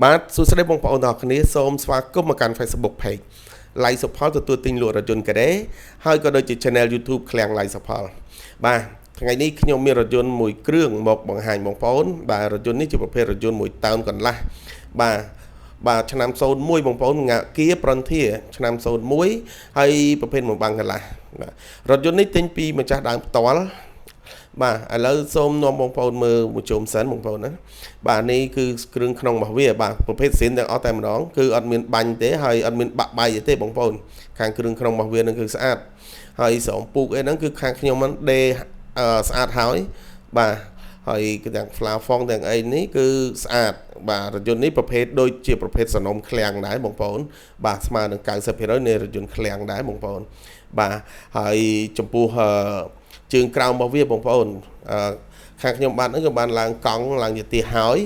បាទសួស្តីបងប្អូនទាំងអស់គ្នាសូមស្វាគមន៍មកកាន់ Facebook Page ឡៃសុផលទទួលទិញលក់រថយន្តការ៉េហើយក៏ដូចជា Channel YouTube ឃ្លាំងឡៃសុផលបាទថ្ងៃនេះខ្ញុំមានរថយន្តមួយគ្រឿងមកបង្ហាញបងប្អូនបាទរថយន្តនេះជាប្រភេទរថយន្តមួយតោនកន្លះបាទឆ្នាំ01បងប្អូនKia Frontier ឆ្នាំ01ហើយប្រភេទមួយបាំងកន្លះបាទរថយន្តនេះទិញពីម្ចាស់ដើមផ្ទាល់បាទឥឡូវសូមនាំបងប្អូនមើលមួយជុំសិនបងប្អូនណាបាទនេះគឺគ្រឿងក្នុងរបស់វាបាទប្រភេទស៊ីនទាំងអស់តែម្ដងគឺអត់មានបាញ់ទេហើយអត់មានបាក់បាយទេបងប្អូនខាងគ្រឿងក្នុងរបស់វានឹងគឺស្អាតហើយស្រោមពូកអីហ្នឹងគឺខាងខ្ញុំមិនដេស្អាតហើយបាទហើយគឺទាំង flafong ទាំងអីនេះគឺស្អាតបាទរថយន្តនេះប្រភេទដូចជាប្រភេទសំណុំឃ្លាំងដែរបងប្អូនបាទស្មើនឹង 90% នៃរថយន្តឃ្លាំងដែរបងប្អូនបាទហើយចំពោះជើងក្រោមរបស់វាបងប្អូនខាងខ្ញុំបាទហ្នឹងក៏បានឡើងកង់ឡើងជាទីហើយ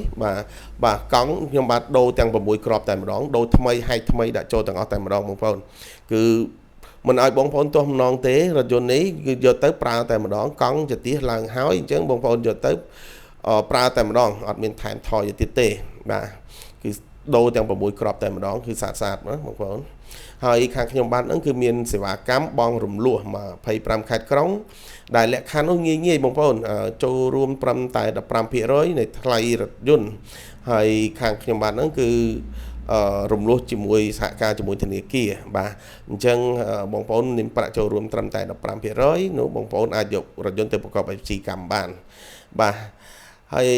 បាទកង់ខ្ញុំបាទដូរទាំង6គ្រាប់តែម្ដងដូរថ្មីហែកថ្មីដាក់ចូលទាំងអស់តែម្ដងបងប្អូនគឺមិនឲ្យបងប្អូនទាស់ម្ដងទេរថយន្តនេះគឺយកទៅប្រើតែម្ដងកង់ជាទីឡើងហើយអញ្ចឹងបងប្អូនយកទៅប្រើតែម្ដងអត់មានថែមថយទៀតទេបាទគឺដូរទាំង6គ្រាប់តែម្ដងគឺស្អាតណាបងប្អូនហើយខាងខ្ញុំបាទហ្នឹងគឺមានសេវាកម្មបងរំលោះ25ខេត្តក្រុងដែលលក្ខខណ្ឌនោះងាយបងប្អូនចូលរួមត្រឹមតែ15% នៃថ្លៃរថយន្តហើយខាងខ្ញុំបាទហ្នឹងគឺរំលោះជាមួយសហការជាមួយធនាគារបាទអញ្ចឹងបងប្អូនមានប្រាក់ចូលរួមត្រឹមតែ15%នោះបងប្អូនអាចយករថយន្តទៅប្រកបអាជីវកម្មបានបាទហើយ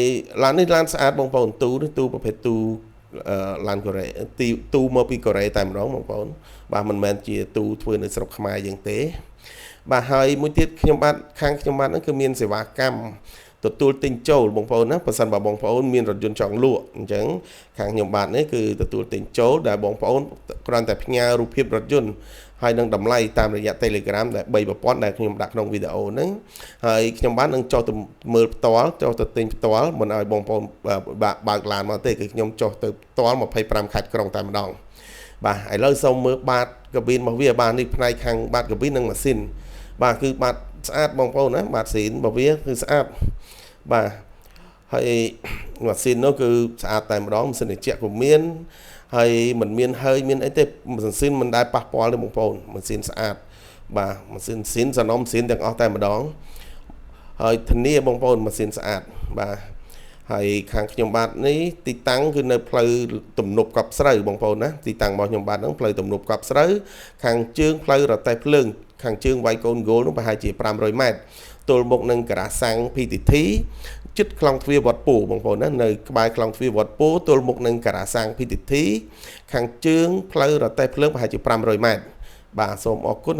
ឡាននេះឡានស្អាតបងប្អូនទូប្រភេទទូឡានកូរ៉េទូមកពីកូរ៉េតែម្ដងបងប្អូនបាទមិនមែនជាទូធ្វើនៅស្រុកខ្មែរយើងទេបាទហើយមួយទៀតខាងខ្ញុំបាទហ្នឹងគឺមានសេវាកម្មទទួលទិញចូលបងប្អូនណាបើសិនបើបងប្អូនមានរថយន្តចង់លក់អញ្ចឹងខាងខ្ញុំបាទនេះគឺទទួលទិញចូលដែលបងប្អូនគ្រាន់តែផ្ញើរូបភាពរថយន្តហើយនឹងតម្លៃតាមរយៈ Telegram ដែល3ប្រព័ន្ធដែលខ្ញុំដាក់ក្នុងវីដេអូហ្នឹងហើយខ្ញុំបាទនឹងចុះទៅមើលផ្ទាល់ចុះទៅទិញផ្ទាល់មិនឲ្យបងប្អូនបើកឡានមកទេគឺខ្ញុំចុះទៅផ្ទាល់25ខេត្តក្រុងតែម្ដងបាទឥឡូវសូមមើលបាតកាប៊ីនរបស់វាបាទនេះផ្នែកខាងបាតកាប៊ីននិងម៉ាស៊ីនបាទគឺបាតស្អាតបងប្អូនណាបាតស៊ីនរបស់វាគឺស្អាតបាទហើយម៉ាស៊ីននោះគឺស្អាតតែម្ដងម៉ាស៊ីនត្រជាក់ក៏មានហើយមិនមានហើយមានអីទេម៉ាស៊ីនមិនដែលប៉ះពាល់ទេបងប្អូនម៉ាស៊ីនស្អាតបាទម៉ាស៊ីនសំណុំម៉ាស៊ីនទាំងអស់តែម្ដងហើយធានាបងប្អូនម៉ាស៊ីនស្អាតបាទហើយខាងខ្ញុំបាទនេះទីតាំងគឺនៅផ្លូវទំនប់កប់ស្រូវបងប្អូនណាទីតាំងរបស់ខ្ញុំបាទហ្នឹងផ្លូវទំនប់កប់ស្រូវខាងជើងផ្លូវរទេះភ្លើងខាងជើងវាយកូនគោលនោះប្រហែលជា500ម៉ែត្រទល់មុខនឹងការ៉ាសាំង PTT ជិតខ្លងទ្វារវត្តពូបងប្អូនណានៅក្បែរខ្លងទ្វារវត្តពូទល់មុខនឹងការ៉ាសាំង PTT ខាងជើងផ្លូវរទេះភ្លើងប្រហែលជា500ម៉ែត្របាទសូមអរគុណ